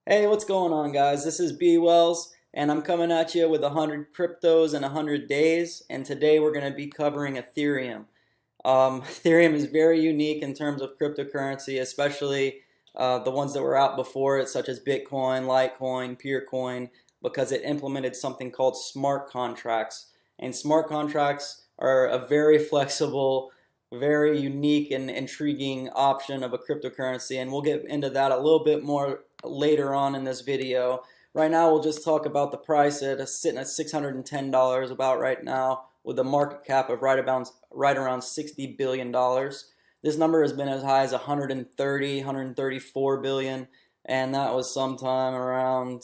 Hey, what's going on, guys? This is B Wells, and I'm coming at you with 100 cryptos in 100 days. And today we're going to be covering Ethereum. Ethereum is very unique in terms of cryptocurrency, especially the ones that were out before it, such as Bitcoin, Litecoin, Peercoin, because it implemented something called smart contracts. And smart contracts are a very flexible, very unique and intriguing option of a cryptocurrency, and we'll get into that a little bit more later on in this video. Right now, we'll just talk about the price. It's sitting at $610 about right now, with a market cap of right around $60 billion. This number has been as high as 130, 134 billion, and that was sometime around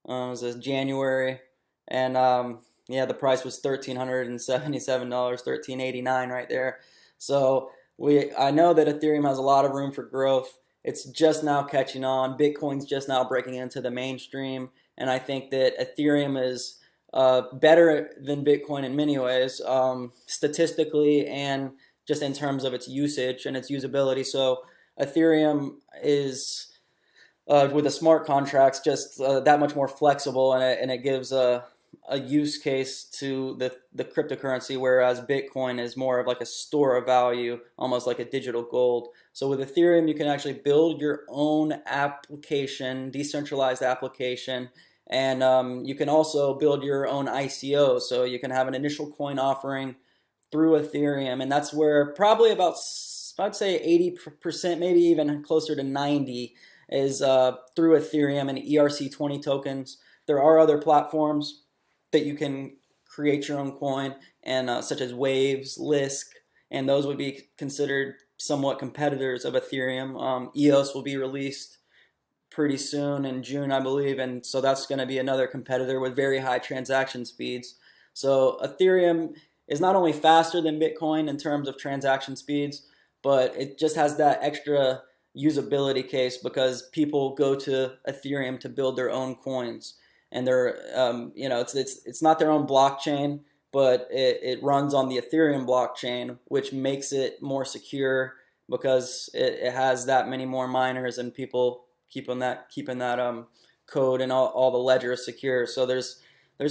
was this January, and yeah, the price was $1,377, 1389 right there. So I know that Ethereum has a lot of room for growth. It's just now catching on. Bitcoin's just now breaking into the mainstream, and I think that Ethereum is better than Bitcoin in many ways, statistically and just in terms of its usage and its usability. So Ethereum is with the smart contracts just that much more flexible, and it gives a use case to the cryptocurrency, whereas Bitcoin is more of like a store of value, almost like a digital gold. So with Ethereum, you can actually build your own application, decentralized application, and you can also build your own ICO. So you can have an initial coin offering through Ethereum, and that's where probably about, I'd say 80%, maybe even closer to 90, is through Ethereum and ERC20 tokens. There are other platforms that you can create your own coin, and such as Waves, Lisk, and those would be considered somewhat competitors of Ethereum. EOS will be released pretty soon in June, I believe, and so that's going to be another competitor with very high transaction speeds. So Ethereum is not only faster than Bitcoin in terms of transaction speeds, but it just has that extra usability case because people go to Ethereum to build their own coins, and they're it's not their own blockchain, but it runs on the Ethereum blockchain, which makes it more secure because it has that many more miners and people keeping that code and all the ledgers secure. So there's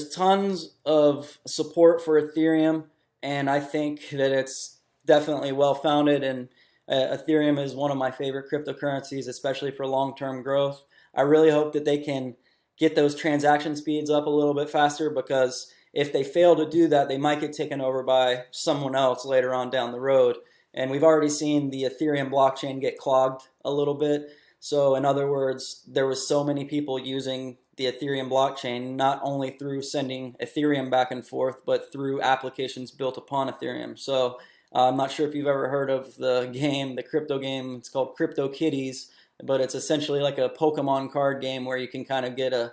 tons of support for Ethereum, and I think that it's definitely well founded, and Ethereum is one of my favorite cryptocurrencies, especially for long-term growth. I really hope that they can get those transaction speeds up a little bit faster, because if they fail to do that, they might get taken over by someone else later on down the road. And we've already seen the Ethereum blockchain get clogged a little bit. So in other words, there was so many people using the Ethereum blockchain, not only through sending Ethereum back and forth, but through applications built upon Ethereum. So I'm not sure if you've ever heard of the crypto game. It's called CryptoKitties, but it's essentially like a Pokemon card game where you can kind of get a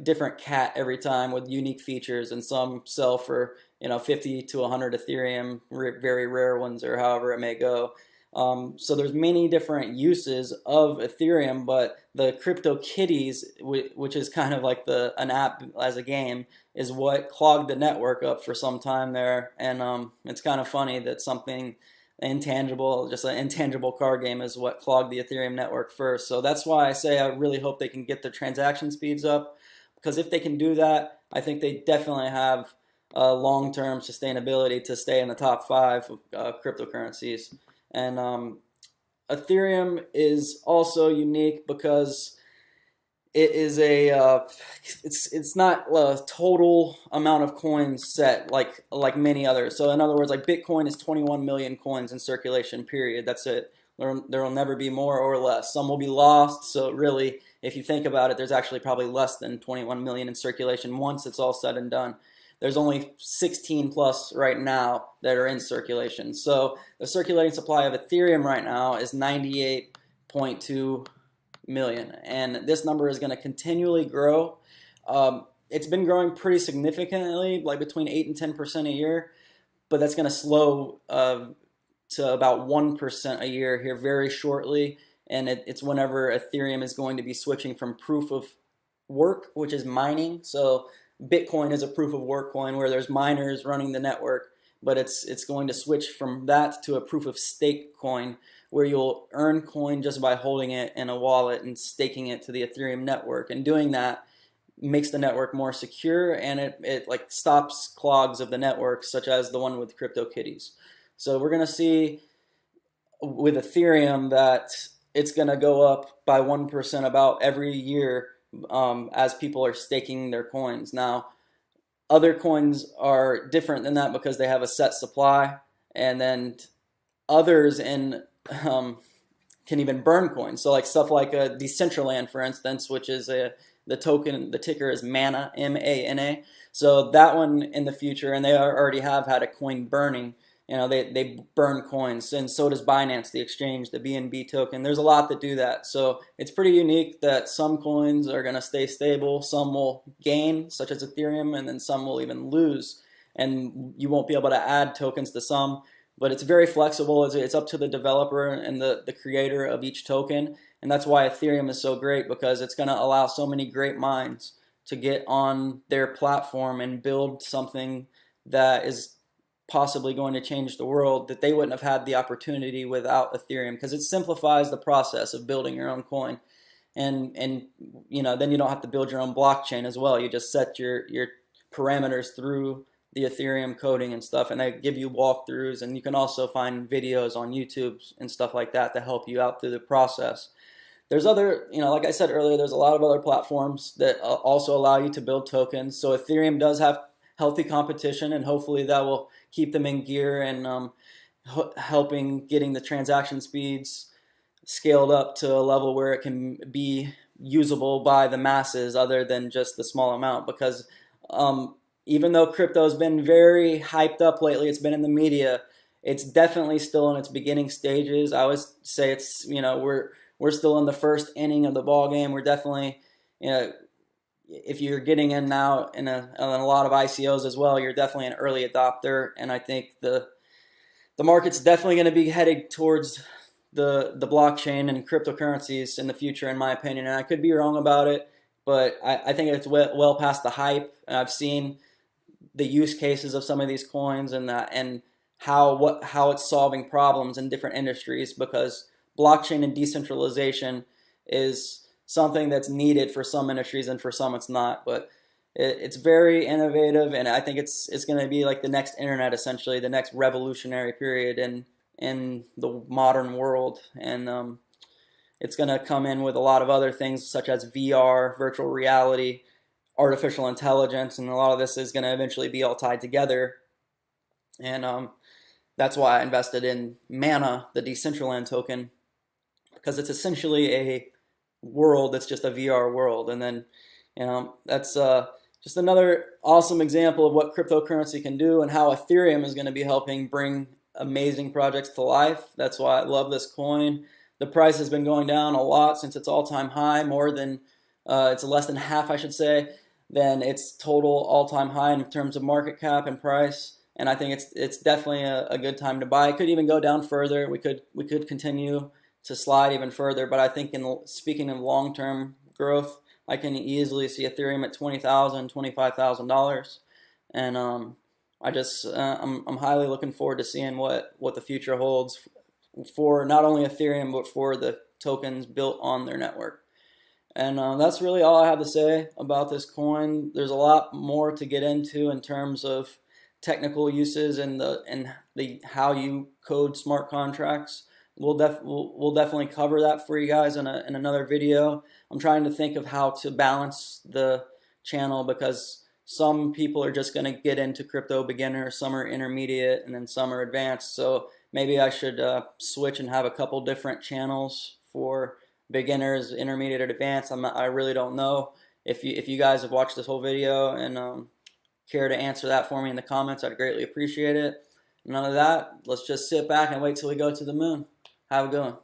different cat every time with unique features, and some sell for 50 to 100 Ethereum, very rare ones, or however it may go. So there's many different uses of Ethereum, but the CryptoKitties, which is kind of like an app as a game, is what clogged the network up for some time there. And it's kind of funny that something intangible, just an intangible card game, is what clogged the Ethereum network first. So that's why I say I really hope they can get the transaction speeds up, because if they can do that, I think they definitely have long-term sustainability to stay in the top 5 cryptocurrencies. And Ethereum is also unique because it is it's not a total amount of coins set like many others. So in other words, like Bitcoin is 21 million coins in circulation, period. That's it. There will never be more or less. Some will be lost. So really, if you think about it, there's actually probably less than 21 million in circulation once it's all said and done. There's only 16 plus right now that are in circulation. So the circulating supply of Ethereum right now is 98.2 million, and this number is going to continually grow. It's been growing pretty significantly, like between 8 and 10% a year, but that's going to slow to about 1% a year here very shortly, and it's whenever Ethereum is going to be switching from proof of work, which is mining. So Bitcoin is a proof of work coin where there's miners running the network, but it's going to switch from that to a proof of stake coin, where you'll earn coin just by holding it in a wallet and staking it to the Ethereum network. And doing that makes the network more secure, and it like stops clogs of the network, such as the one with CryptoKitties. So we're going to see with Ethereum that it's going to go up by 1% about every year as people are staking their coins. Now, other coins are different than that because they have a set supply, and then others can even burn coins. So like stuff like a Decentraland, for instance, which is the token, the ticker is MANA, M-A-N-A. So that one in the future, and they already have had a coin burning. You know, they burn coins, and so does Binance, the exchange, the BNB token. There's a lot that do that. So it's pretty unique that some coins are going to stay stable, some will gain, such as Ethereum, and then some will even lose. And you won't be able to add tokens to some, but it's very flexible. It's up to the developer and the creator of each token. And that's why Ethereum is so great, because it's going to allow so many great minds to get on their platform and build something that is possibly going to change the world that they wouldn't have had the opportunity without Ethereum, because it simplifies the process of building your own coin. And you know, then you don't have to build your own blockchain as well. You just set your parameters through the Ethereum coding and stuff, and they give you walkthroughs, and you can also find videos on YouTube and stuff like that to help you out through the process. There's other, you know, like I said earlier, there's a lot of other platforms that also allow you to build tokens. So Ethereum does have healthy competition, and hopefully that will keep them in gear and helping getting the transaction speeds scaled up to a level where it can be usable by the masses other than just the small amount. Because even though crypto has been very hyped up lately, it's been in the media, it's definitely still in its beginning stages. I always say it's, you know, we're still in the first inning of the ball game. We're definitely, you know, if you're getting in now in a lot of ICOs as well, you're definitely an early adopter. And I think the market's definitely going to be headed towards the blockchain and cryptocurrencies in the future, in my opinion. And I could be wrong about it, but I think it's well past the hype. And I've seen the use cases of some of these coins and how it's solving problems in different industries, because blockchain and decentralization is something that's needed for some industries, and for some it's not. But it's very innovative, and I think it's going to be like the next internet, essentially, the next revolutionary period in the modern world. And it's going to come in with a lot of other things such as VR, virtual reality, artificial intelligence, and a lot of this is going to eventually be all tied together. And that's why I invested in MANA, the Decentraland token, because it's essentially a world that's just a VR world. And then, you know, that's just another awesome example of what cryptocurrency can do and how Ethereum is going to be helping bring amazing projects to life. That's why I love this coin. The price has been going down a lot since its all-time high, more than it's less than half, I should say, than its total all-time high in terms of market cap and price. And I think it's definitely a good time to buy. It could even go down further. We could continue to slide even further, but I think speaking of long-term growth, I can easily see Ethereum at $20,000, $25,000, and I'm highly looking forward to seeing what the future holds for not only Ethereum but for the tokens built on their network. And that's really all I have to say about this coin. There's a lot more to get into in terms of technical uses and the how you code smart contracts. We'll definitely cover that for you guys in another video. I'm trying to think of how to balance the channel, because some people are just going to get into crypto beginner, some are intermediate, and then some are advanced. So maybe I should switch and have a couple different channels for beginners, intermediate, or advanced. I really don't know. If you guys have watched this whole video and care to answer that for me in the comments, I'd greatly appreciate it. None of that. Let's just sit back and wait till we go to the moon. Have a good one.